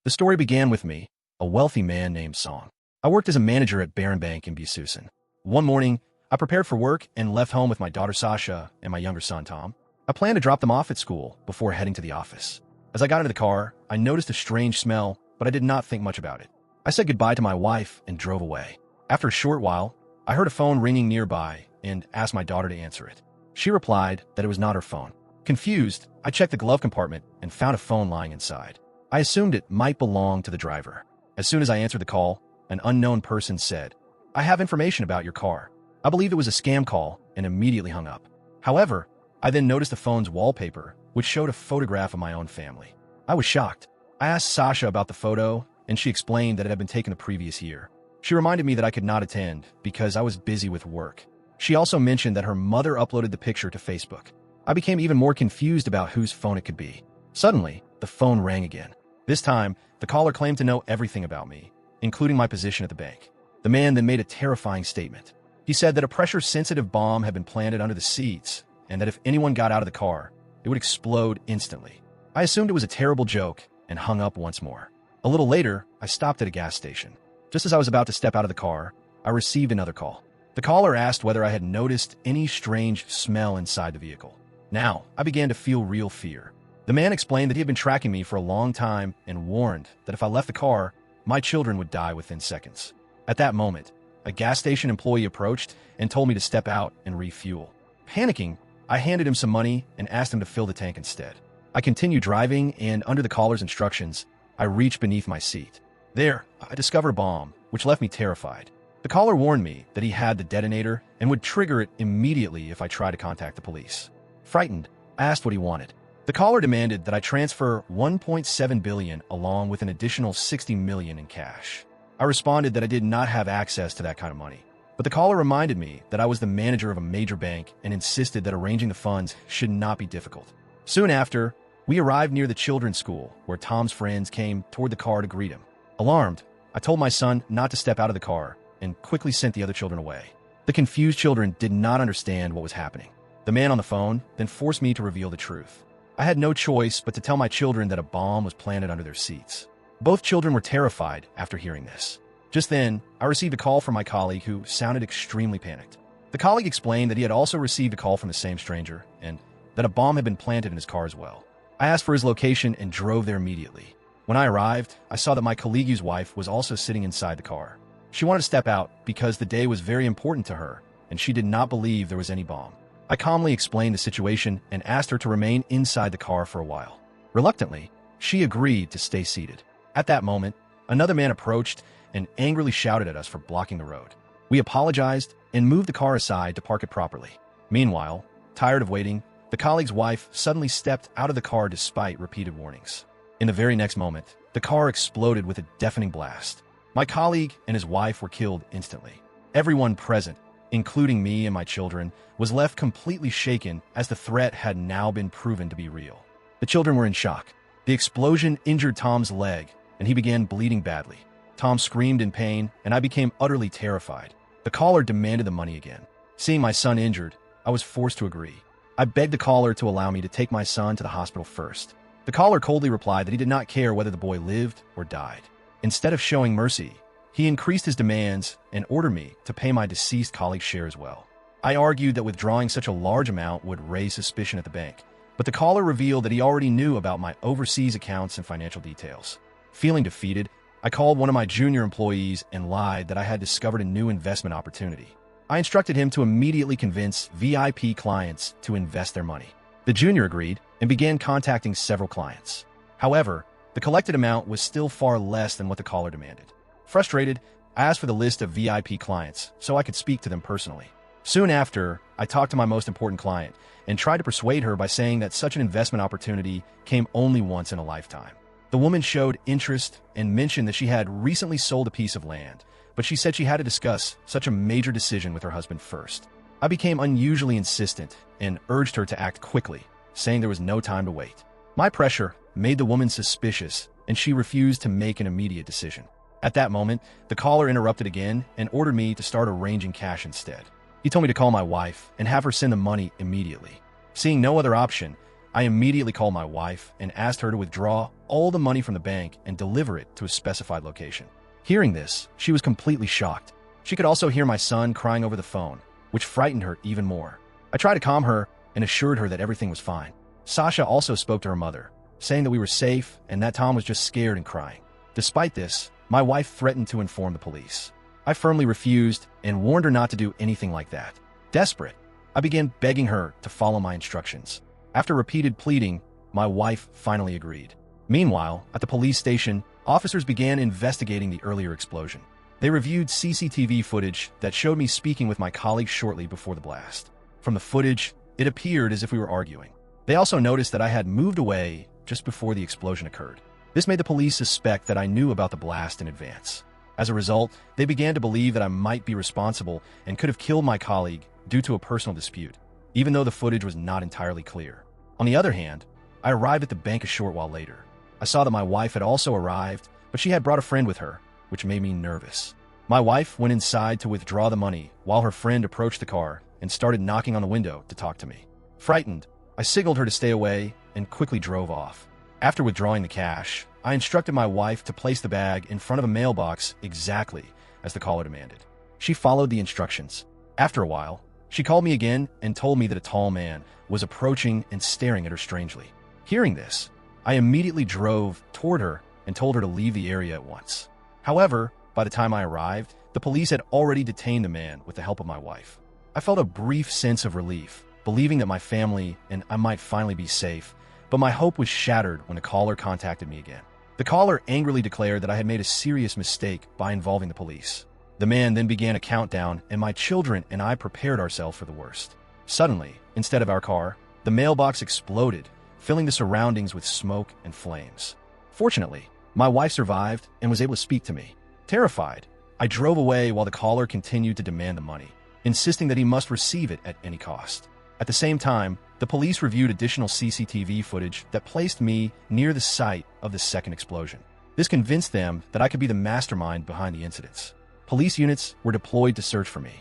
The story began with me, a wealthy man named Song. I worked as a manager at Barron Bank in Bususan. One morning, I prepared for work and left home with my daughter Sasha and my younger son Tom. I planned to drop them off at school before heading to the office. As I got into the car, I noticed a strange smell, but I did not think much about it. I said goodbye to my wife and drove away. After a short while, I heard a phone ringing nearby and asked my daughter to answer it. She replied that it was not her phone. Confused, I checked the glove compartment and found a phone lying inside. I assumed it might belong to the driver. As soon as I answered the call, an unknown person said, "I have information about your car." I believed it was a scam call and immediately hung up. However, I then noticed the phone's wallpaper, which showed a photograph of my own family. I was shocked. I asked Sasha about the photo, and she explained that it had been taken the previous year. She reminded me that I could not attend because I was busy with work. She also mentioned that her mother uploaded the picture to Facebook. I became even more confused about whose phone it could be. Suddenly, the phone rang again. This time, the caller claimed to know everything about me, including my position at the bank. The man then made a terrifying statement. He said that a pressure-sensitive bomb had been planted under the seats, and that if anyone got out of the car, it would explode instantly. I assumed it was a terrible joke and hung up once more. A little later, I stopped at a gas station. Just as I was about to step out of the car, I received another call. The caller asked whether I had noticed any strange smell inside the vehicle. Now, I began to feel real fear. The man explained that he had been tracking me for a long time and warned that if I left the car, my children would die within seconds. At that moment, a gas station employee approached and told me to step out and refuel. Panicking, I handed him some money and asked him to fill the tank instead. I continued driving, and under the caller's instructions, I reached beneath my seat. There, I discovered a bomb, which left me terrified. The caller warned me that he had the detonator and would trigger it immediately if I tried to contact the police. Frightened, I asked what he wanted. The caller demanded that I transfer $1.7 billion along with an additional $60 million in cash. I responded that I did not have access to that kind of money. But the caller reminded me that I was the manager of a major bank and insisted that arranging the funds should not be difficult. Soon after, we arrived near the children's school, where Tom's friends came toward the car to greet him. Alarmed, I told my son not to step out of the car and quickly sent the other children away. The confused children did not understand what was happening. The man on the phone then forced me to reveal the truth. I had no choice but to tell my children that a bomb was planted under their seats. Both children were terrified after hearing this. Just then, I received a call from my colleague who sounded extremely panicked. The colleague explained that he had also received a call from the same stranger and that a bomb had been planted in his car as well. I asked for his location and drove there immediately. When I arrived, I saw that my colleague's wife was also sitting inside the car. She wanted to step out because the day was very important to her, and she did not believe there was any bomb. I calmly explained the situation and asked her to remain inside the car for a while. Reluctantly, she agreed to stay seated. At that moment, another man approached and angrily shouted at us for blocking the road. We apologized and moved the car aside to park it properly. Meanwhile, tired of waiting, the colleague's wife suddenly stepped out of the car despite repeated warnings. In the very next moment, the car exploded with a deafening blast. My colleague and his wife were killed instantly. Everyone present, including me and my children, was left completely shaken as the threat had now been proven to be real. The children were in shock. The explosion injured Tom's leg, and he began bleeding badly. Tom screamed in pain, and I became utterly terrified. The caller demanded the money again. Seeing my son injured, I was forced to agree. I begged the caller to allow me to take my son to the hospital first. The caller coldly replied that he did not care whether the boy lived or died. Instead of showing mercy, he increased his demands and ordered me to pay my deceased colleague's share as well. I argued that withdrawing such a large amount would raise suspicion at the bank, but the caller revealed that he already knew about my overseas accounts and financial details. Feeling defeated, I called one of my junior employees and lied that I had discovered a new investment opportunity. I instructed him to immediately convince VIP clients to invest their money. The junior agreed and began contacting several clients. However, the collected amount was still far less than what the caller demanded. Frustrated, I asked for the list of VIP clients so I could speak to them personally. Soon after, I talked to my most important client and tried to persuade her by saying that such an investment opportunity came only once in a lifetime. The woman showed interest and mentioned that she had recently sold a piece of land, but she said she had to discuss such a major decision with her husband first. I became unusually insistent and urged her to act quickly, saying there was no time to wait. My pressure made the woman suspicious, and she refused to make an immediate decision. At that moment, the caller interrupted again and ordered me to start arranging cash instead. He told me to call my wife and have her send the money immediately. Seeing no other option, I immediately called my wife and asked her to withdraw all the money from the bank and deliver it to a specified location. Hearing this, she was completely shocked. She could also hear my son crying over the phone, which frightened her even more. I tried to calm her and assured her that everything was fine. Sasha also spoke to her mother, saying that we were safe and that Tom was just scared and crying. Despite this, my wife threatened to inform the police. I firmly refused and warned her not to do anything like that. Desperate, I began begging her to follow my instructions. After repeated pleading, my wife finally agreed. Meanwhile, at the police station, officers began investigating the earlier explosion. They reviewed CCTV footage that showed me speaking with my colleague shortly before the blast. From the footage, it appeared as if we were arguing. They also noticed that I had moved away just before the explosion occurred. This made the police suspect that I knew about the blast in advance. As a result, they began to believe that I might be responsible and could have killed my colleague due to a personal dispute, even though the footage was not entirely clear. On the other hand, I arrived at the bank a short while later. I saw that my wife had also arrived, but she had brought a friend with her, which made me nervous. My wife went inside to withdraw the money while her friend approached the car and started knocking on the window to talk to me. Frightened, I signaled her to stay away and quickly drove off. After withdrawing the cash, I instructed my wife to place the bag in front of a mailbox exactly as the caller demanded. She followed the instructions. After a while, she called me again and told me that a tall man was approaching and staring at her strangely. Hearing this, I immediately drove toward her and told her to leave the area at once. However, by the time I arrived, the police had already detained the man with the help of my wife. I felt a brief sense of relief, believing that my family and I might finally be safe, but my hope was shattered when the caller contacted me again. The caller angrily declared that I had made a serious mistake by involving the police. The man then began a countdown, and my children and I prepared ourselves for the worst. Suddenly, instead of our car, the mailbox exploded, filling the surroundings with smoke and flames. Fortunately, my wife survived and was able to speak to me. Terrified, I drove away while the caller continued to demand the money, insisting that he must receive it at any cost. At the same time, the police reviewed additional CCTV footage that placed me near the site of the second explosion. This convinced them that I could be the mastermind behind the incidents. Police units were deployed to search for me.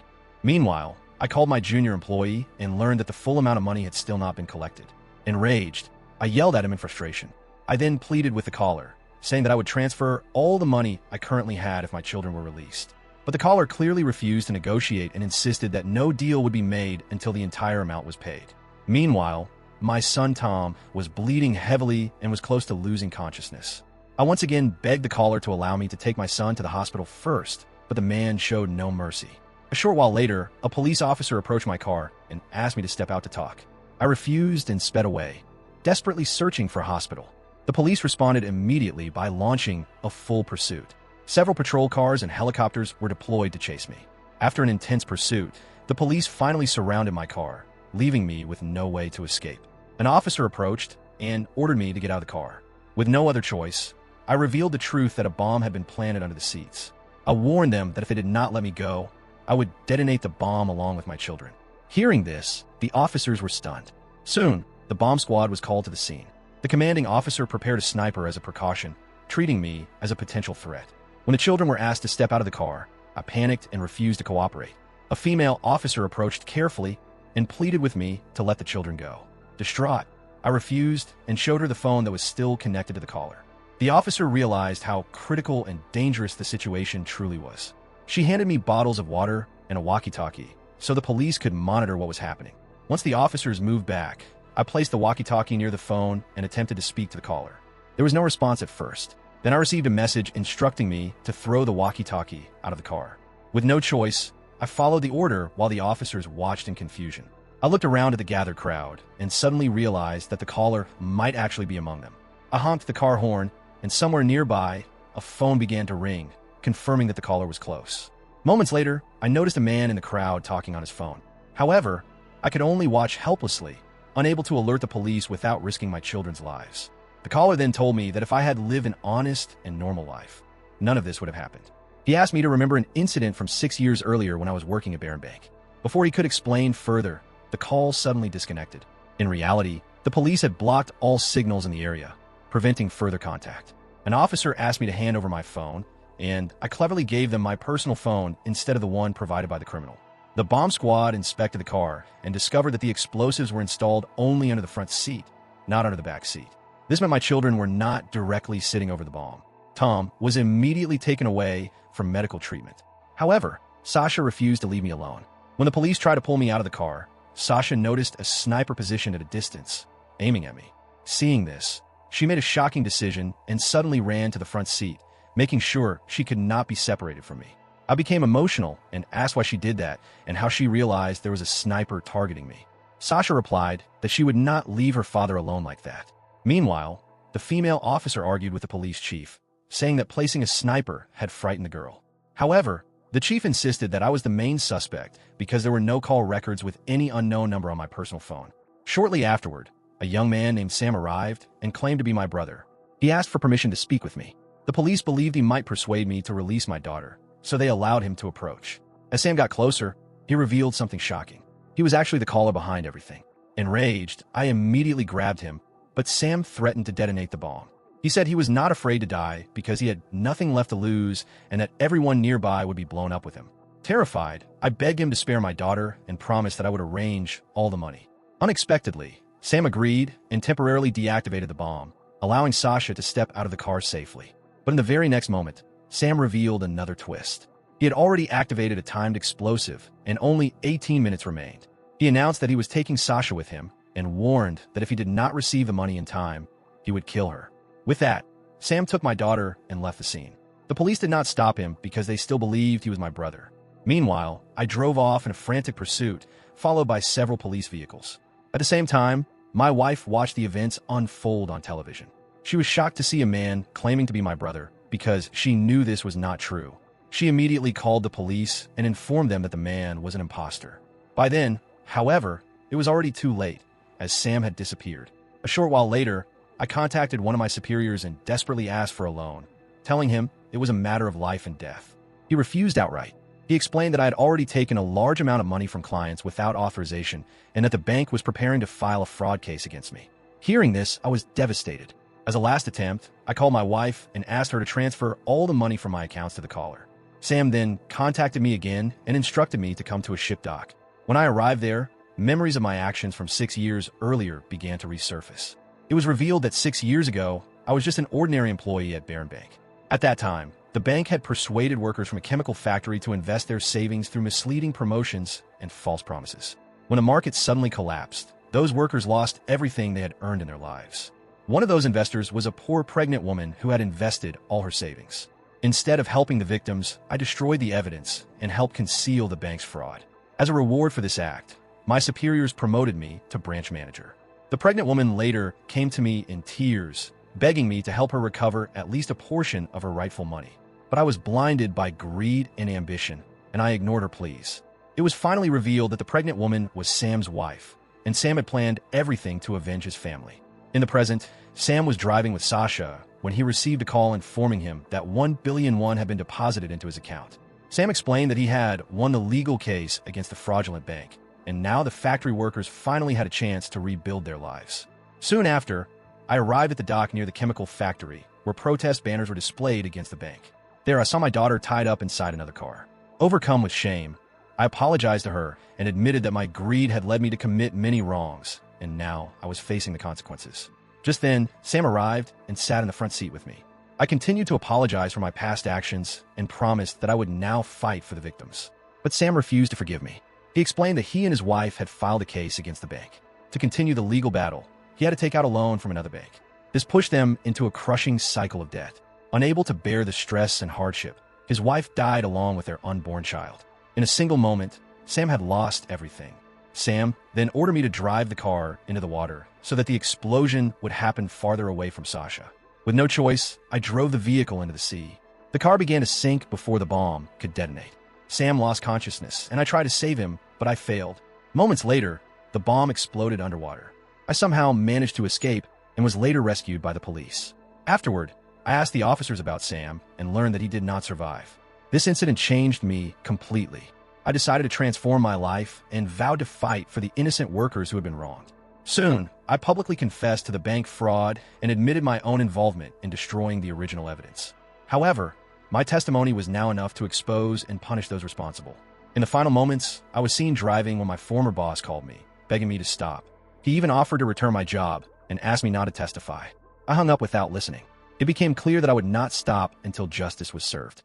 Meanwhile, I called my junior employee and learned that the full amount of money had still not been collected. Enraged, I yelled at him in frustration. I then pleaded with the caller, saying that I would transfer all the money I currently had if my children were released. But the caller clearly refused to negotiate and insisted that no deal would be made until the entire amount was paid. Meanwhile, my son Tom was bleeding heavily and was close to losing consciousness. I once again begged the caller to allow me to take my son to the hospital first, but the man showed no mercy. A short while later, a police officer approached my car and asked me to step out to talk. I refused and sped away, desperately searching for a hospital. The police responded immediately by launching a full pursuit. Several patrol cars and helicopters were deployed to chase me. After an intense pursuit, the police finally surrounded my car, leaving me with no way to escape. An officer approached and ordered me to get out of the car. With no other choice, I revealed the truth that a bomb had been planted under the seats. I warned them that if they did not let me go, I would detonate the bomb along with my children. Hearing this, the officers were stunned. Soon, the bomb squad was called to the scene. The commanding officer prepared a sniper as a precaution, treating me as a potential threat. When the children were asked to step out of the car, I panicked and refused to cooperate. A female officer approached carefully and pleaded with me to let the children go. Distraught, I refused and showed her the phone that was still connected to the caller. The officer realized how critical and dangerous the situation truly was. She handed me bottles of water and a walkie-talkie so the police could monitor what was happening. Once the officers moved back, I placed the walkie-talkie near the phone and attempted to speak to the caller. There was no response at first. Then I received a message instructing me to throw the walkie-talkie out of the car. With no choice, I followed the order while the officers watched in confusion. I looked around at the gathered crowd and suddenly realized that the caller might actually be among them. I honked the car horn, and somewhere nearby, a phone began to ring, confirming that the caller was close. Moments later, I noticed a man in the crowd talking on his phone. However, I could only watch helplessly, unable to alert the police without risking my children's lives. The caller then told me that if I had lived an honest and normal life, none of this would have happened. He asked me to remember an incident from 6 years earlier when I was working at Barron Bank. Before he could explain further, the call suddenly disconnected. In reality, the police had blocked all signals in the area, preventing further contact. An officer asked me to hand over my phone, and I cleverly gave them my personal phone instead of the one provided by the criminal. The bomb squad inspected the car and discovered that the explosives were installed only under the front seat, not under the back seat. This meant my children were not directly sitting over the bomb. Tom was immediately taken away for medical treatment. However, Sasha refused to leave me alone. When the police tried to pull me out of the car, Sasha noticed a sniper positioned at a distance, aiming at me. Seeing this, she made a shocking decision and suddenly ran to the front seat, making sure she could not be separated from me. I became emotional and asked why she did that and how she realized there was a sniper targeting me. Sasha replied that she would not leave her father alone like that. Meanwhile, the female officer argued with the police chief, saying that placing a sniper had frightened the girl. However, the chief insisted that I was the main suspect because there were no call records with any unknown number on my personal phone. Shortly afterward, a young man named Sam arrived and claimed to be my brother. He asked for permission to speak with me. The police believed he might persuade me to release my daughter, so they allowed him to approach. As Sam got closer, he revealed something shocking. He was actually the caller behind everything. Enraged, I immediately grabbed him, but Sam threatened to detonate the bomb. He said he was not afraid to die because he had nothing left to lose and that everyone nearby would be blown up with him. Terrified, I begged him to spare my daughter and promised that I would arrange all the money. Unexpectedly, Sam agreed and temporarily deactivated the bomb, allowing Sasha to step out of the car safely. But in the very next moment, Sam revealed another twist. He had already activated a timed explosive, and only 18 minutes remained. He announced that he was taking Sasha with him and warned that if he did not receive the money in time, he would kill her. With that, Sam took my daughter and left the scene. The police did not stop him because they still believed he was my brother. Meanwhile, I drove off in a frantic pursuit, followed by several police vehicles. At the same time, my wife watched the events unfold on television. She was shocked to see a man claiming to be my brother because she knew this was not true. She immediately called the police and informed them that the man was an imposter. By then, however, it was already too late, as Sam had disappeared. A short while later, I contacted one of my superiors and desperately asked for a loan, telling him it was a matter of life and death. He refused outright. He explained that I had already taken a large amount of money from clients without authorization and that the bank was preparing to file a fraud case against me. Hearing this, I was devastated. As a last attempt, I called my wife and asked her to transfer all the money from my accounts to the caller. Sam then contacted me again and instructed me to come to a ship dock. When I arrived there, memories of my actions from 6 years earlier began to resurface. It was revealed that 6 years ago, I was just an ordinary employee at Barron Bank. At that time, the bank had persuaded workers from a chemical factory to invest their savings through misleading promotions and false promises. When the market suddenly collapsed, those workers lost everything they had earned in their lives. One of those investors was a poor pregnant woman who had invested all her savings. Instead of helping the victims, I destroyed the evidence and helped conceal the bank's fraud. As a reward for this act, my superiors promoted me to branch manager. The pregnant woman later came to me in tears, begging me to help her recover at least a portion of her rightful money. But I was blinded by greed and ambition, and I ignored her pleas. It was finally revealed that the pregnant woman was Sam's wife, and Sam had planned everything to avenge his family. In the present, Sam was driving with Sasha when he received a call informing him that 1 billion won had been deposited into his account. Sam explained that he had won the legal case against the fraudulent bank, and now the factory workers finally had a chance to rebuild their lives. Soon after, I arrived at the dock near the chemical factory, where protest banners were displayed against the bank. There, I saw my daughter tied up inside another car. Overcome with shame, I apologized to her and admitted that my greed had led me to commit many wrongs, and now I was facing the consequences. Just then, Sam arrived and sat in the front seat with me. I continued to apologize for my past actions and promised that I would now fight for the victims. But Sam refused to forgive me. He explained that he and his wife had filed a case against the bank. To continue the legal battle, he had to take out a loan from another bank. This pushed them into a crushing cycle of debt. Unable to bear the stress and hardship, his wife died along with their unborn child. In a single moment, Sam had lost everything. Sam then ordered me to drive the car into the water so that the explosion would happen farther away from Sasha. With no choice, I drove the vehicle into the sea. The car began to sink before the bomb could detonate. Sam lost consciousness, and I tried to save him, but I failed. Moments later, the bomb exploded underwater. I somehow managed to escape and was later rescued by the police. Afterward, I asked the officers about Sam and learned that he did not survive. This incident changed me completely. I decided to transform my life and vowed to fight for the innocent workers who had been wronged. Soon, I publicly confessed to the bank fraud and admitted my own involvement in destroying the original evidence. However, my testimony was now enough to expose and punish those responsible. In the final moments, I was seen driving when my former boss called me, begging me to stop. He even offered to return my job and asked me not to testify. I hung up without listening. It became clear that I would not stop until justice was served.